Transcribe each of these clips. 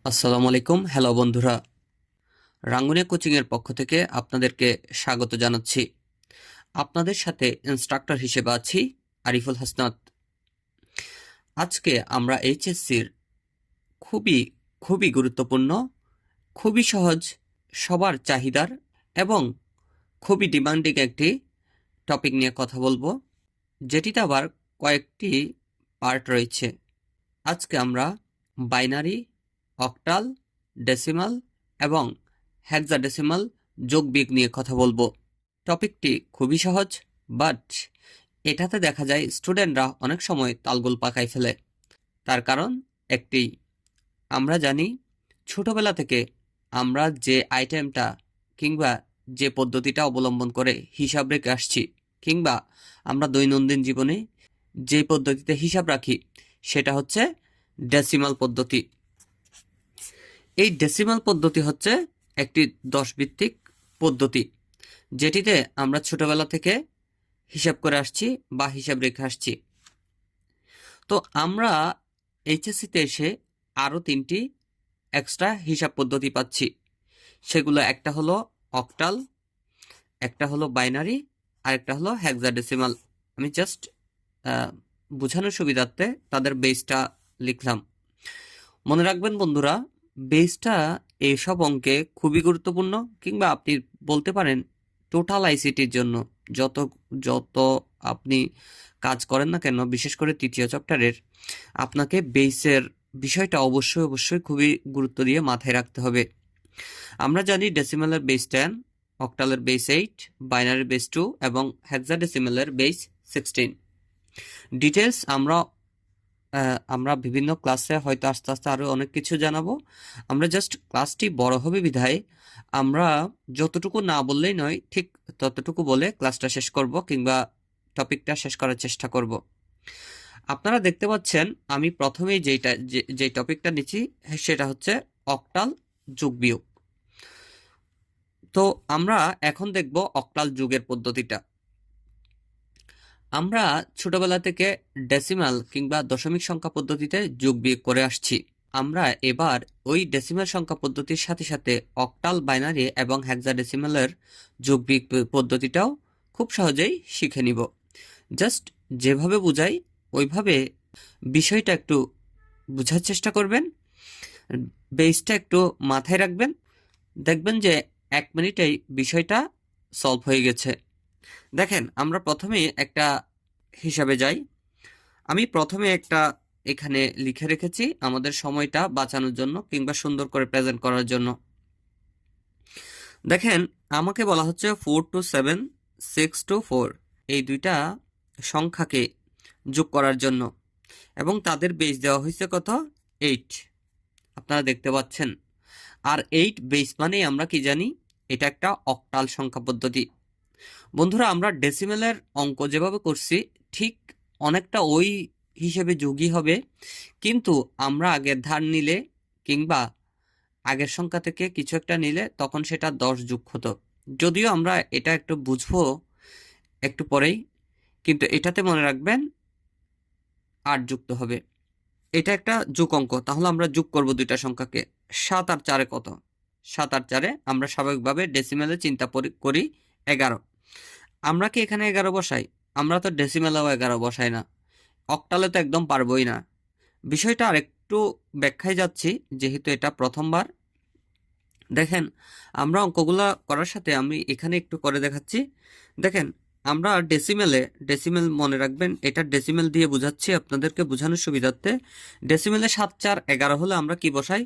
আসসালামু আলাইকুম। হ্যালো বন্ধুরা, রাঙ্গুনিয়া কোচিং এর পক্ষ থেকে আপনাদেরকে স্বাগত জানাচ্ছি। আপনাদের সাথে ইনস্ট্রাক্টর হিসেবে আছি আরিফুল হাসনাত। আজকে আমরা এইচএসসির খুবই খুবই গুরুত্বপূর্ণ, খুবই সহজ, সবার চাহিদার এবং খুবই ডিমান্ডিং একটি টপিক নিয়ে কথা বলবো, যেটিতে আবার কয়েকটি পার্ট রয়েছে। আজকে আমরা বাইনারি, অক্টাল, ডেসিমাল এবং হেক্সাডেসিমাল যোগবিয়োগ নিয়ে কথা বলবো। টপিকটি খুবই সহজ, বাট এটাতে দেখা যায় স্টুডেন্টরা অনেক সময় তালগোল পাকায় ফেলে। তার কারণ একটি, আমরা জানি ছোটবেলা থেকে আমরা যে আইটেমটা কিংবা যে পদ্ধতিটা অবলম্বন করে হিসাব রেখে আসছি, কিংবা আমরা দৈনন্দিন জীবনে যে পদ্ধতিতে হিসাব রাখি, সেটা হচ্ছে ডেসিমাল পদ্ধতি। এই ডেসিমাল পদ্ধতি হচ্ছে একটি 10 ভিত্তিক পদ্ধতি, যেটিতে আমরা ছোটবেলা থেকে হিসাব করে আসছি বা হিসাব রেখে আসছি। তো আমরা এইচএসসিতে এসে আরও 3টি এক্সট্রা হিসাব পদ্ধতি পাচ্ছি। সেগুলো একটা হলো অক্টাল, একটা হলো বাইনারি, আর একটা হলো হেক্সাডেসিমাল। আমি জাস্ট বোঝানোর সুবিধার্থে তাদের বেসটা লিখলাম। মনে রাখবেন বন্ধুরা, বেসটা এইসব অঙ্কে খুবই গুরুত্বপূর্ণ, কিংবা আপনি বলতে পারেন টোটাল আইসিটির জন্য যত যত আপনি কাজ করেন না কেন, বিশেষ করে তৃতীয় চ্যাপ্টারের, আপনাকে বেসের বিষয়টা অবশ্যই অবশ্যই খুবই গুরুত্ব দিয়ে মাথায় রাখতে হবে। আমরা জানি ডেসিমালের বেস 10, অক্টালের বেস 8, বাইনারির বেস 2 এবং হেক্সাডেসিমালের বেস 16। ডিটেলস আমরা বিভিন্ন ক্লাসে হয়তো আস্তে আস্তে আরও অনেক কিছু জানাবো। আমরা জাস্ট ক্লাসটি বড় হবে বিধায় আমরা যতটুকু না বললেই নয়, ঠিক ততটুকু বলে ক্লাসটা শেষ করব, কিংবা টপিকটা শেষ করার চেষ্টা করব। আপনারা দেখতে পাচ্ছেন আমি প্রথমেই যে টপিকটা নিচ্ছি সেটা হচ্ছে অক্টাল যোগ বিয়োগ। তো আমরা এখন দেখব অক্টাল যুগের পদ্ধতিটা। আমরা ছোটবেলা থেকে ডেসিমাল কিংবা দশমিক সংখ্যা পদ্ধতিতে যোগ বিয়োগ করে আসছি। আমরা এবার ওই ডেসিমাল সংখ্যা পদ্ধতির সাথে সাথে অক্টাল, বাইনারি এবং হেক্সাডেসিমালের যোগ বিয়োগ পদ্ধতিটাও খুব সহজেই শিখে নিব। জাস্ট যেভাবে বুঝাই ওইভাবে বিষয়টা একটু বোঝার চেষ্টা করবেন, বেসটা একটু মাথায় রাখবেন। দেখবেন যে 1 মিনিটেই বিষয়টা সলভ হয়ে গেছে। দেখেন, আমরা প্রথমে একটা হিসাবে যাই। আমি প্রথমে একটা এখানে লিখে রেখেছি আমাদের সময়টা বাঁচানোর জন্য, কিংবা সুন্দর করে প্রেজেন্ট করার জন্য। দেখেন, আমাকে বলা হচ্ছে 4 to 7, 6 to 4 এই দুইটা সংখ্যাকে যোগ করার জন্য, এবং তাদের বেস দেওয়া হয়েছে কত? 8। আপনারা দেখতে পাচ্ছেন। আর 8 বেস মানেই আমরা কি জানি, এটা একটা অক্টাল সংখ্যা পদ্ধতি। বন্ধুরা, আমরা ডেসিমেলের অঙ্ক যেভাবে করছি ঠিক অনেকটা ওই হিসেবে যোগই হবে, কিন্তু আমরা আগের ধার নিলে কিংবা আগের সংখ্যা থেকে কিছু একটা নিলে তখন সেটা 10 যোগ হতো। যদিও আমরা এটা একটু বুঝবো একটু পরেই, কিন্তু এটাতে মনে রাখবেন 8 যুক্ত হবে। এটা একটা যোগ অঙ্ক, তাহলে আমরা যোগ করব দুইটা সংখ্যাকে। 7 আর 4 কত? 7 আর 4 আমরা স্বাভাবিকভাবে ডেসিমেলে চিন্তা করি 11। আমরা কি এখানে 11 বসাই? আমরা তো ডেসিমেলেও 11 বসাই না, অক্টালে তো একদম পারবই না। বিষয়টা আরেকটু ব্যাখ্যায় যাচ্ছি, যেহেতু এটা প্রথমবার। দেখেন, আমরা অঙ্কগুলা করার সাথে আমি এখানে একটু করে দেখাচ্ছি। দেখেন, আমরা ডেসিমেল মনে রাখবেন, এটা ডেসিমেল দিয়ে বুঝাচ্ছি আপনাদেরকে বোঝানোর সুবিধার্থে। ডেসিমেলে 7 4 11 হলে আমরা কি বসাই?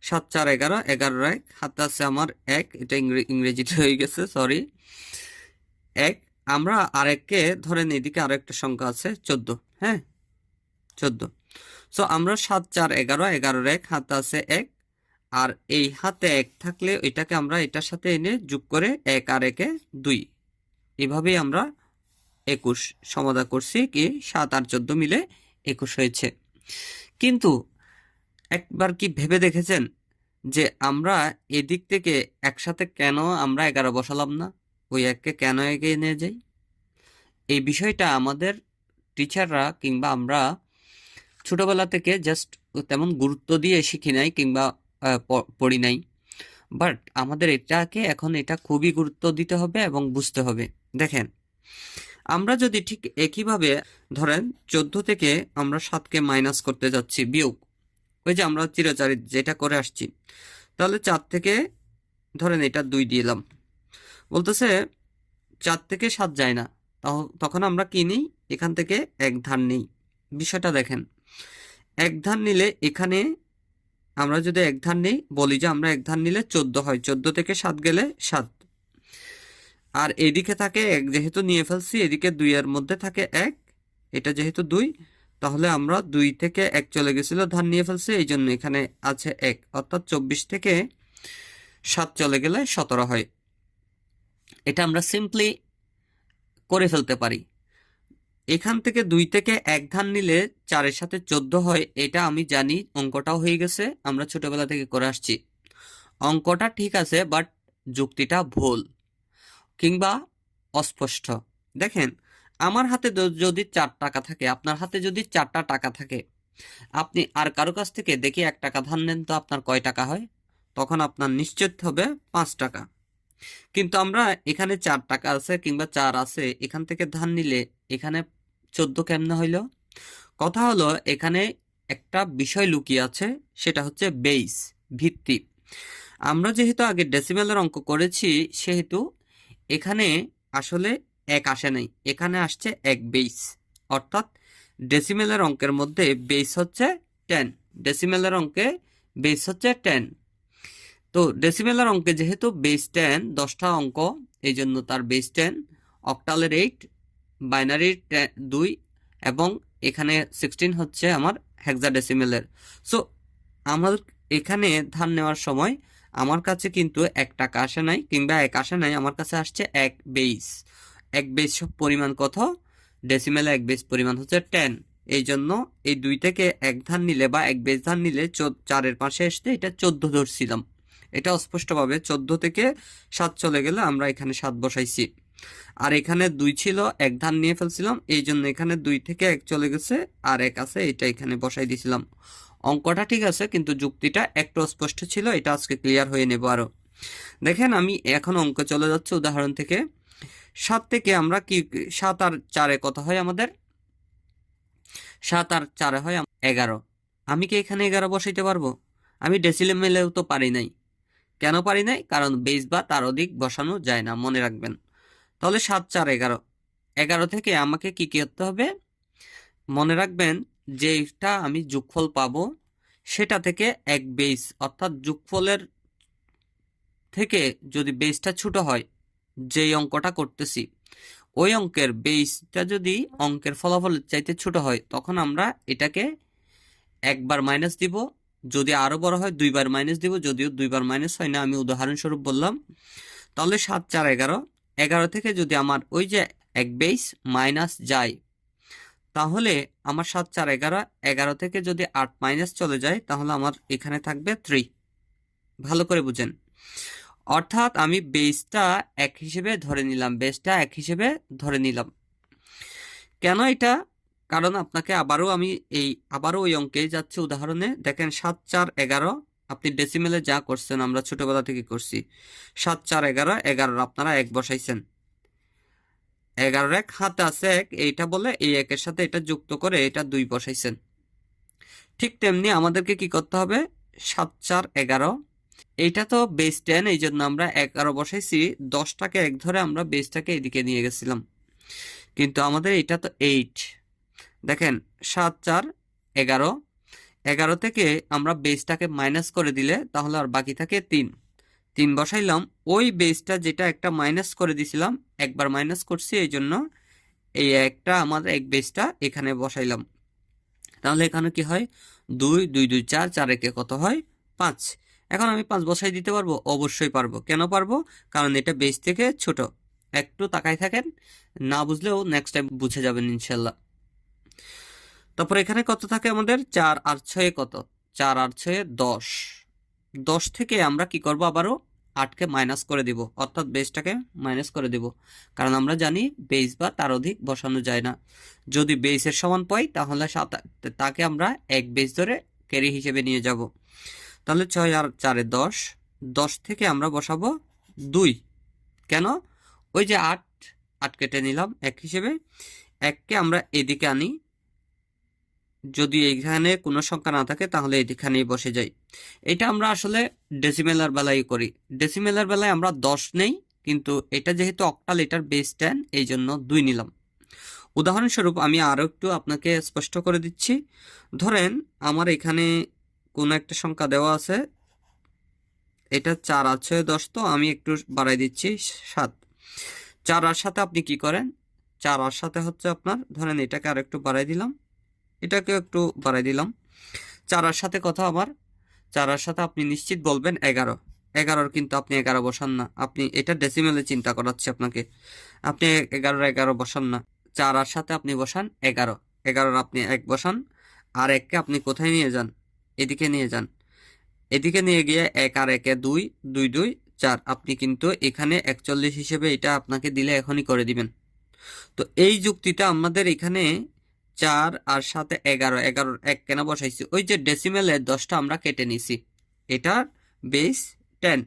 7 4 11, 11 1 হাতে আছে আমার 1, এটা ইংরেজিতে হয়ে গেছে, সরি, 1। আমরা আরেককে ধরেন, এদিকে আরেকটা সংখ্যা আছে 14, হ্যাঁ 14। সো আমরা 7 4 11, 11 1 হাতে আছে 1, আর এই হাতে 1 থাকলে এটাকে আমরা এটার সাথে এনে যোগ করে 1 আর 1 2, এভাবেই আমরা 21 সমাধান করছি। কি 7 আর 14 মিলে 21 হয়েছে। কিন্তু একবার কি ভেবে দেখেছেন যে আমরা এদিক থেকে একসাথে কেন আমরা 11 বসালাম না, ওই 1কে কেন এগিয়ে নিয়ে যাই? এই বিষয়টা আমাদের টিচাররা কিংবা আমরা ছোটবেলা থেকে জাস্ট তেমন গুরুত্ব দিয়ে শিখি নাই, কিংবা পড়ি নাই, বাট আমাদের এটাকে এখন এটা খুবই গুরুত্ব দিতে হবে এবং বুঝতে হবে। দেখেন, আমরা যদি ঠিক একইভাবে ধরেন 14 থেকে আমরা 7কে মাইনাস করতে যাচ্ছি, বিয়োগ, ওই যে আমরা চিরাচারিত যেটা করে আসছি, তাহলে 4 থেকে ধরেন এটা 2 দিলাম, বলতেছে 4 থেকে 7 যায় না, তখন আমরা কি নিই, এখান থেকে এক ধার নিই। বিষয়টা দেখেন, এক ধার নিলে এখানে আমরা যদি এক ধার নিই, বলি যে আমরা এক ধার নিলে 14 হয়, 14 থেকে 7 গেলে 7, আর এদিকে থাকে 1, যেহেতু নিয়ে ফেলছি, এদিকে 2 এর মধ্যে থাকে 1, এটা যেহেতু 2, তাহলে আমরা 2 থেকে 1 চলে গেছিল, ধার নিয়ে ফেলছি, এই জন্য এখানে আছে 1, অর্থাৎ 24 থেকে 7 চলে গেলে 17 হয়। এটা আমরা সিম্পলি করে ফেলতে পারি। এখান থেকে 2 থেকে 1 ধার নিলে 4 এর সাথে 14 হয়, এটা আমি জানি, অঙ্কটাও হয়ে গেছে, আমরা ছোটবেলা থেকে করে আসছি। অঙ্কটা ঠিক আছে, বাট যুক্তিটা ভুল কিংবা অস্পষ্ট। দেখেন, আমার হাতে যদি 4 টাকা থাকে, আপনার হাতে যদি 4টা টাকা থাকে, আপনি আর কারো কাছ থেকে দেখি 1 টাকা ধার নেন, তো আপনার কয় টাকা হয়? তখন আপনার নিশ্চিত হবে 5 টাকা। কিন্তু আমরা এখানে 4 টাকা আছে কিংবা 4 আছে, এখান থেকে ধার নিলে এখানে 14 কেমনে হইল? কথা হলো, এখানে একটা বিষয় লুকিয়ে আছে, সেটা হচ্ছে বেস, ভিত্তি। আমরা যেহেতু আগে ডেসিমেলের অঙ্ক করেছি, সেহেতু এখানে আসলে 1 আসে নাই, এখানে আসছে 1 বেস, অর্থাৎ ডেসিমেলের অঙ্কের মধ্যে বেস হচ্ছে 10, ডেসিমেলের অঙ্কে বেস হচ্ছে 10। তো ডেসিমেলের অঙ্কে যেহেতু বেস 10, 10টা অঙ্ক, এই জন্য তার বেস 10, অক্টালের 8, বাইনারির 2, এবং এখানে 16 হচ্ছে আমার হেক্সাডেসিমেলের। সো আমার এখানে ধার নেওয়ার সময় আমার কাছে কিন্তু 1 টাকা আসে নাই কিংবা 1 আসে নাই, আমার কাছে আসছে 1 বেস। 1 বেস পরিমাণ কত? ডেসিমেলে 1 বেস পরিমাণ হচ্ছে 10। এই জন্য এই 2 থেকে 1 ধার নিলে বা 1 বেস ধার নিলে 4 এর পাশে আসতে এটা 14 ধরছিলাম। এটা স্পষ্টভাবে 14 থেকে 7 চলে গেলে আমরা এখানে 7 বসাইছি। আর এখানে 2 ছিল, 1 ধার নিয়ে ফেলছিলাম, এই জন্য এখানে 2 থেকে 1 চলে গেছে, আর 1 আছে, এটা এখানে বসাই দিয়েছিলাম। অঙ্কটা ঠিক আছে, কিন্তু যুক্তিটা একটু অস্পষ্ট ছিল, এটা আজকে ক্লিয়ার হয়ে নেব আরো। দেখেন, আমি এখন অঙ্ক চলে যাচ্ছে উদাহরণ থেকে। 7 থেকে আমরা কি, 7 আর 4 কত হয় আমাদের? 7 আর 4 হয় 11। আমি কি এখানে 11 বসাইতে পারবো? আমি ডেসিমেলেও তো পারি নাই। কেন পারি নাই? কারণ বেস বা তার অধিক বসানো যায় না, মনে রাখবেন। তাহলে 7, 4, 11, 11 থেকে আমাকে কি করতে হবে? মনে রাখবেন, যেটা আমি যোগফল পাবো সেটা থেকে 1 বেস, অর্থাৎ যোগফলের থেকে যদি বেসটা ছোট হয়, যেই অঙ্কটা করতেছি ওই অঙ্কের বেসটা যদি অঙ্কের ফলাফলের চাইতে ছোট হয়, তখন আমরা এটাকে 1 বার মাইনাস দিব, যদি আরো বড় হয় 2 বার মাইনাস দিব, যদিও 2 বার মাইনাস হয় না, আমি উদাহরণস্বরূপ বললাম। তাহলে 7, 4, 11, 11 থেকে যদি আমার ওই যে 1 বেস মাইনাস যায়, তাহলে আমার 7, 4, 11, 11 থেকে যদি 8 মাইনাস চলে যায়, তাহলে আমার এখানে থাকবে 3। ভালো করে বুঝেন, অর্থাৎ আমি বেসটা 1 হিসেবে ধরে নিলাম, বেসটা 1 হিসেবে ধরে নিলাম। কেন এটা? কারণ আপনাকে আবারও ওই অঙ্কে যাচ্ছে, উদাহরণে দেখেন 7, 4, 11, আপনি ডেসিমেলে যা করছেন আমরা ছোটবেলা থেকে করছি, 7, 4, 11, 11 আপনারা 1 বসাইছেন, 11 1 হাতে আছে 1, এইটা বলে এই 1 এর সাথে এটা যুক্ত করে এটা 2 বসাইছেন। ঠিক তেমনি আমাদেরকে কি করতে হবে? 7, 4, 11, এইটা তো বেস 10, এই জন্য আমরা 11 বসাইছি, 10টাকে 1 ধরে আমরা বেসটাকে এদিকে নিয়ে গেছিলাম, কিন্তু আমাদের এটা তো 8। দেখেন, 7, 4, 11, 11 থেকে আমরা বেসটাকে মাইনাস করে দিলে তাহলে আর বাকি থাকে 3 বসাইলাম, ওই বেসটা যেটা একটা মাইনাস করে দিছিলাম, একবার মাইনাস করছি, এই জন্য এই একটা আমাদের 1 বেসটা এখানে বসাইলাম। তাহলে এখানে কি হয়? 2, 2, 2, 4, 4 একে কত হয়? 5। এখন আমি 5 বসাই দিতে পারবো? অবশ্যই পারবো। কেন পারবো? কারণ এটা বেস থেকে ছোট। একটু তাকাই থাকেন, না বুঝলেও নেক্সট টাইম বুঝে যাবেন ইনশাল্লাহ। তারপর এখানে কত থাকে আমাদের? 4 আর 6 কত? 4 আর 6 10। 10 থেকে আমরা কি করব? আবারও 8কে মাইনাস করে দিব, অর্থাৎ বেসটাকে মাইনাস করে দিব, কারণ আমরা জানি বেস বা তার অধিক বসানো যায় না। যদি বেসের সমান পাই, তাহলে তাকে আমরা 1 বেস ধরে ক্যারি হিসেবে নিয়ে যাব। তাহলে 6 আর 4 10, 10 থেকে আমরা বসাবো 2। কেন? ওই যে 8 কেটে নিলাম 1 হিসেবে, 1কে আমরা এদিকে আনি, যদি এইখানে কোনো সংখ্যা না থাকে তাহলে এখানেই বসে যাই। এটা আমরা আসলে ডেসিমেলার বেলায় করি। ডেসিমেলার বেলায় আমরা 10 নেই, কিন্তু এটা যেহেতু অক্টাল, এটার বেস 10, এই জন্য 2 নিলাম। উদাহরণস্বরূপ আমি আরও একটু আপনাকে স্পষ্ট করে দিচ্ছি। ধরেন আমার এখানে কোনো একটা সংখ্যা দেওয়া আছে, এটা 4 আছে 10, তো আমি একটু বাড়াই দিচ্ছি 7। 4 আর সাথে আপনি কি করেন? 4 আর সাথে হচ্ছে আপনার, ধরেন এটাকে আর একটু বাড়াই দিলাম, এটাকে একটু বাড়াই দিলাম। 4 আর সাথে কথা আমার, 4 আর সাথে আপনি নিশ্চিত বলবেন 11। 11 কিন্তু আপনি 11 বসান না, আপনি এটা ডেসিমেলে চিন্তা করাচ্ছি আপনাকে। আপনি 11 বসান না, 4 আর সাথে আপনি বসান 11। 11 আপনি 1 বসান, আর 1কে আপনি কোথায় নিয়ে যান? এদিকে নিয়ে যান। এদিকে নিয়ে গিয়ে 1 আর 1 2, 2 2 4, আপনি কিন্তু এখানে 41 হিসেবে এটা আপনাকে দিলে এখনই করে দিবেন। তো এই যুক্তিটা আমাদের এখানে 4 আর সাথে 11, 11 1 কেন বসাইছি? ওই যে ডেসিমেলের 10টা আমরা কেটে নিছি, এটার বেস 10,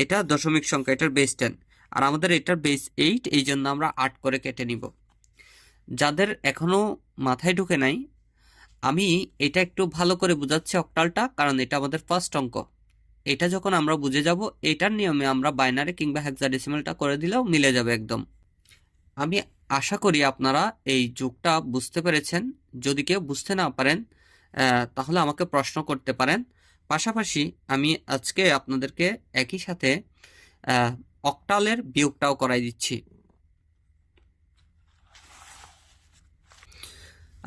এটা দশমিক সংখ্যা, এটার বেস 10, আর আমাদের এটার বেস 8, এই জন্য আমরা 8 করে কেটে নিব। যাদের এখনো মাথায় ঢুকে নাই, আমি এটা একটু ভালো করে বুঝাচ্ছি অক্টালটা, কারণ এটা আমাদের ফার্স্ট অঙ্ক। এটা যখন আমরা বুঝে যাব, এটার নিয়মে আমরা বাইনারি কিংবা হেক্সাডেসিমালটা করে দিলেও মিলে যাবে একদম। আমি আশা করি আপনারা এই যুগটা বুঝতে পেরেছেন। যদি কেউ বুঝতে না পারেন তাহলে আমাকে প্রশ্ন করতে পারেন। পাশাপাশি আমি আজকে আপনাদেরকে একই সাথে অক্টালের বিয়োগটাও করাই দিচ্ছি।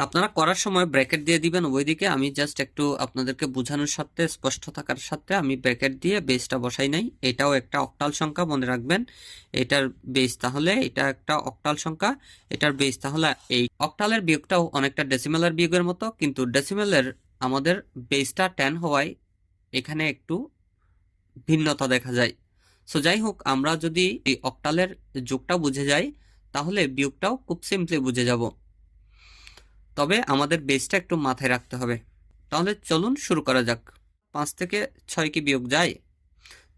আপনারা করার সময় ব্র্যাকেট দিয়ে দিবেন ওইদিকে। আমি জাস্ট একটু আপনাদেরকে বোঝানোর সাথে, স্পষ্ট থাকার সাথে আমি ব্র্যাকেট দিয়ে বেসটা বসাই নাই। এটাও একটা অক্টাল সংখ্যা, মনে রাখবেন। এটার বেস তাহলে, এটা একটা অক্টাল সংখ্যা, এটার বেস তাহলে এই। অক্টালের বিয়োগটাও অনেকটা ডেসিমেলের বিয়োগের মতো, কিন্তু ডেসিমেলের আমাদের বেসটা 10 হওয়ায় এখানে একটু ভিন্নতা দেখা যায়। সো যাই হোক, আমরা যদি এই অক্টালের যোগটা বুঝে যাই তাহলে বিয়োগটাও খুব সিম্পলি বুঝে যাব। তবে আমাদের বেসটা একটু মাথায় রাখতে হবে। তাহলে চলুন শুরু করা যাক। 5 থেকে 6 কি বিয়োগ যায়?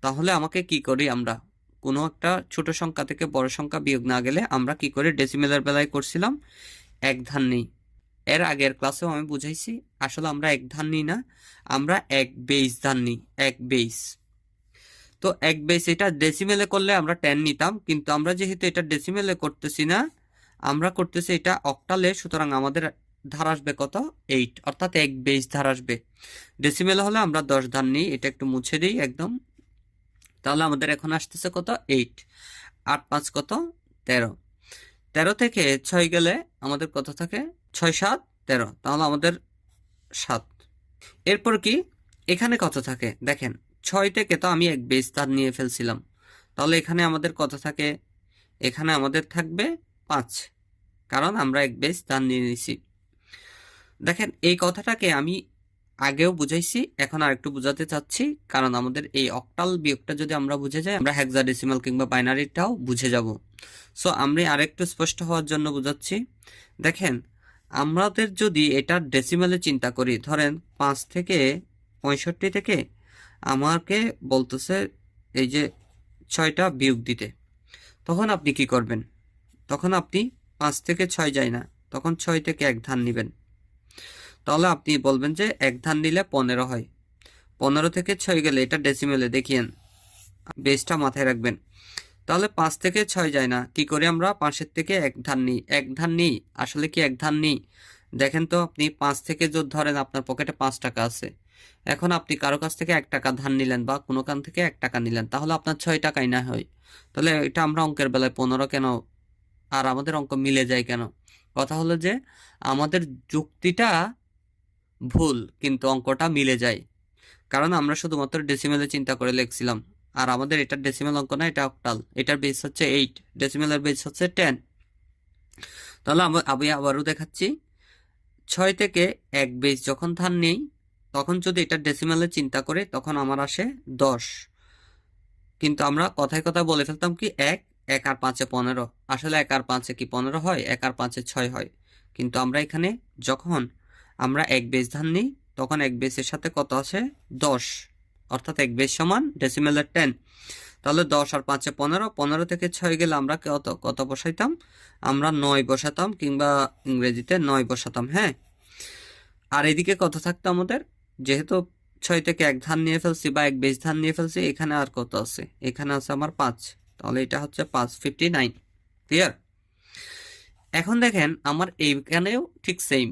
তাহলে আমাকে কি করি? আমরা কোনো একটা ছোট সংখ্যা থেকে বড় সংখ্যা বিয়োগ না গেলে আমরা কি করি? ডেসিমেলের বেলায় করছিলাম, এক ধান নেই। এর আগের ক্লাসেও আমি বুঝাইছি, আসলে আমরা এক ধান নিই না, আমরা এক বেস ধান নিই, এক বেস। তো এক বেস, এটা ডেসিমেলে করলে আমরা 10 নিতাম, কিন্তু আমরা যেহেতু এটা ডেসিমেলে করতেছি না, আমরা করতেছি এটা অক্টালে, সুতরাং আমাদের ধার আসবে কত? 8, অর্থাৎ এক বেস ধার আসবে। ডেসিমেলে হলে আমরা 10 ধার নিই, এটা একটু মুছে দিই একদম। তাহলে আমাদের এখন আসতেছে কত? 8। 8 5 কত? 13। 13 থেকে 6 গেলে আমাদের কত থাকে? 6 7 13, তাহলে আমাদের 7। এরপর কি এখানে কত থাকে দেখেন? 6 থেকে তো আমি এক বেস ধার নিয়ে ফেলছিলাম, তাহলে এখানে আমাদের কত থাকে? এখানে আমাদের থাকবে 5, কারণ আমরা এক বেস ধার নিয়ে নিছি। দেখেন, এই কথাটাকে আমি আগেও বুঝাইছি, এখন আর একটু বুঝাতে চাচ্ছি, কারণ আমাদের এই অক্টাল বিয়োগটা যদি আমরা বুঝে যাই, আমরা হেক্সাডেসিমাল কিংবা বাইনারিটাও বুঝে যাব। সো আমি আরেকটু স্পষ্ট হওয়ার জন্য বুঝাচ্ছি। দেখেন, আমাদের যদি এটা ডেসিমালে চিন্তা করি, ধরেন 5 থেকে 65 থেকে আমাকে বলতেছে এই যে 6টা বিয়োগ দিতে, তখন আপনি কি করবেন? তখন আপনি 5 থেকে 6 যায় না, তখন 6 থেকে 1 ধান নেবেন। তাহলে আপনি বলবেন যে 1 ধান নিলে 15 হয়। 15 থেকে 6 গেলে, এটা ডেসিমেলে দেখিয়েন, বেসটা মাথায় রাখবেন। তাহলে 5 থেকে 6 যায় না, কি করে? আমরা 5-এর থেকে 1 ধান নিই। 1 ধান নিই, আসলে কি 1 ধান নিই? দেখেন তো, আপনি 5 থেকে যদি ধরেন আপনার পকেটে 5 টাকা আছে, এখন আপনি কারো কাছ থেকে 1 টাকা ধান নিলেন বা কোনো কান থেকে 1 টাকা নিলেন, তাহলে আপনার 6 টাকাই না হয়। তাহলে এটা আমরা অঙ্কের বেলায় 15 কেন, আর আমাদের অঙ্ক মিলে যায় কেন? কথা হলো যে আমাদের যুক্তিটা ভুল, কিন্তু অঙ্কটা মিলে যায়, কারণ আমরা শুধুমাত্র ডেসিমেলে চিন্তা করে লিখছিলাম। আর আমাদের এটা ডেসিমেল অঙ্ক না, এটা অক্টাল। এটার বেস হচ্ছে 8, ডেসিমেলের বেস হচ্ছে 10। তাহলে আমি আবারও দেখাচ্ছি, 6 থেকে 1 বেস যখন ধার নেই, তখন যদি এটা ডেসিমেলে চিন্তা করে, তখন আমার আসে 10। কিন্তু আমরা কথায় কথায় বলে ফেলতাম কি 1 1 আর 5-এ 15, আসলে 1 আর 5-এ কি 15 হয়? 1 আর 5-এ 6 হয়। কিন্তু আমরা এখানে যখন আমরা 1 বেস ধার নিই, তখন এক বেসের সাথে কত আসে 10, অর্থাৎ এক বেস সমান ডেসিমেলের 10। তাহলে 10 আর 5 15, 15 থেকে 6 গেলে আমরা কত কত বসাইতাম, আমরা 9 বসাতাম, কিংবা ইংরেজিতে 9 বসাতাম। হ্যাঁ, আর এদিকে কত থাকতো আমাদের, যেহেতু 6 থেকে এক ধান নিয়ে ফেলছি বা এক বেস ধান নিয়ে ফেলছি, এখানে আর কত আছে, এখানে আছে আমার 5, তাহলে এটা হচ্ছে 5, 59। ক্লিয়ার? এখন দেখেন আমার এইখানেও ঠিক সেম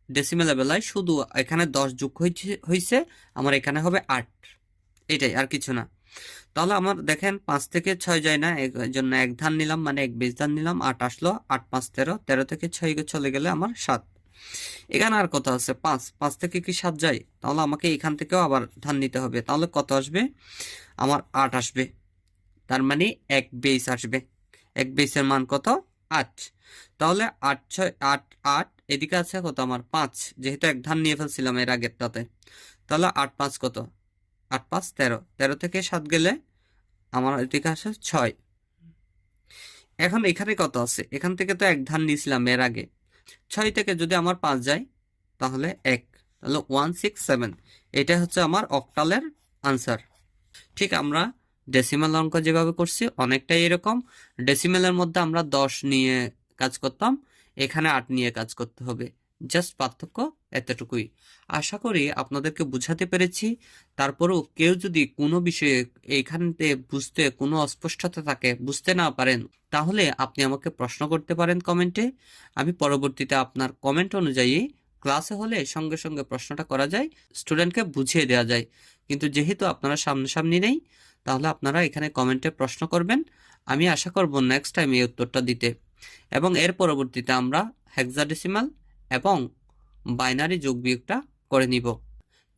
ডেসিমেল বেলায়, শুধু এখানে 10 যোগ হয়েছে, আমার এখানে হবে 8, এটাই, আর কিছু না। তাহলে আমার দেখেন 5 থেকে 6 যায় না, এই জন্য এক ধান নিলাম, মানে এক বেস ধান নিলাম, 8 আসলো, 8 5 13, 13 থেকে 6 চলে গেলে আমার 7। এখানে আর কত আছে, 5, 5 থেকে কি 7 যায়, তাহলে আমাকে এখান থেকেও আবার ধান নিতে হবে, তাহলে কত আসবে, আমার 8 আসবে। তার মানে এক বেস আসবে, এক বেসের মান কত, 8। তাহলে 8 6 8 8, এদিকে আছে কত আমার 5, যেহেতু এক ধান নিয়ে ফেলছিলাম এর আগেরটাতে। তাহলে 8 5 কত, 8 5 13, 13 থেকে 7 গেলে আমার এদিকে আসে 6। এখন এখানে কত আছে, এখান থেকে তো এক ধান নিয়েছিলাম এর আগে, 6 থেকে যদি আমার 5 যায় তাহলে 1, তাহলে 167। এটা হচ্ছে আমার অক্টালের আনসার। ঠিক আমরা ডেসিমাল অঙ্ক যেভাবে করছি অনেকটাই এরকম। ডেসিমেলের মধ্যে আমরা 10 নিয়ে কাজ করতাম, এখানে 8 নিয়ে কাজ করতে হবে, জাস্ট পার্থক্য এতটুকুই। আশা করি আপনাদেরকে বুঝাতে পেরেছি। তারপরেও কেউ যদি কোনো বিষয়ে এইখানতে বুঝতে কোনো অস্পষ্টতা থাকে, বুঝতে না পারেন, তাহলে আপনি আমাকে প্রশ্ন করতে পারেন কমেন্টে। আমি পরবর্তীতে আপনার কমেন্ট অনুযায়ী ক্লাসে হলে সঙ্গে সঙ্গে প্রশ্নটা করা যায়, স্টুডেন্টকে বুঝিয়ে দেওয়া যায়। কিন্তু যেহেতু আপনারা সামনাসামনি নেই, তাহলে আপনারা এখানে কমেন্টে প্রশ্ন করবেন, আমি আশা করব নেক্সট টাইম এই উত্তরটা দিতে। এবং এর পরবর্তীতে আমরা হেক্সাডেসিমাল এবং বাইনারি যোগ বিয়োগটা করে নিব,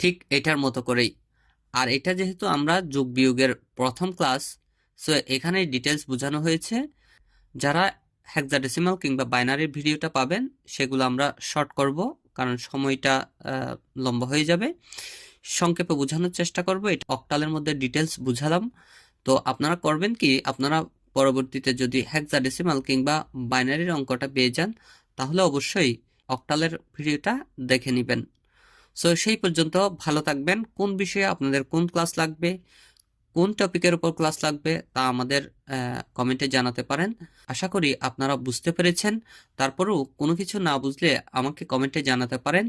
ঠিক এটার মতো করেই। আর এটা যেহেতু আমরা যোগ বিয়োগের প্রথম ক্লাস, সো এখানে ডিটেলস বোঝানো হয়েছে। যারা হেক্সাডেসিমাল কিংবা বাইনারির ভিডিওটা পাবেন সেগুলো আমরা শর্ট করব, কারণ সময়টা লম্বা হয়ে যাবে। সংক্ষেপে বোঝানোর চেষ্টা করব, এটা অক্টালের মধ্যে ডিটেলস বুঝালাম। তো আপনারা করবেন কি, আপনারা পরবর্তীতে যদি হেক্সাডেসিমাল কিংবা বাইনারির অঙ্কটা পেয়ে যান, তাহলে অবশ্যই অক্টালের ভিডিওটা দেখে নেবেন। সো সেই পর্যন্ত ভালো থাকবেন। কোন বিষয়ে আপনাদের কোন ক্লাস লাগবে, কোন টপিকের উপর ক্লাস লাগবে, তা আমাদের কমেন্টে জানাতে পারেন। আশা করি আপনারা বুঝতে পেরেছেন। তারপরেও কোনো কিছু না বুঝলে আমাকে কমেন্টে জানাতে পারেন।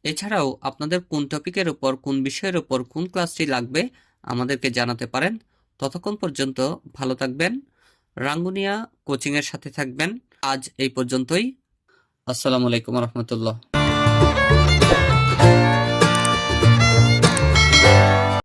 এছাড়াও আপনাদের কোন টপিকের উপর, কোন বিষয়ের উপর কোন ক্লাসটি লাগবে আমাদেরকে জানাতে পারেন। ততক্ষণ পর্যন্ত ভালো থাকবেন, রাঙ্গুনিয়া কোচিংয়ের সাথে থাকবেন। আজ এই পর্যন্তই। আসসালামু আলাইকুম রহমতুল্লাহ।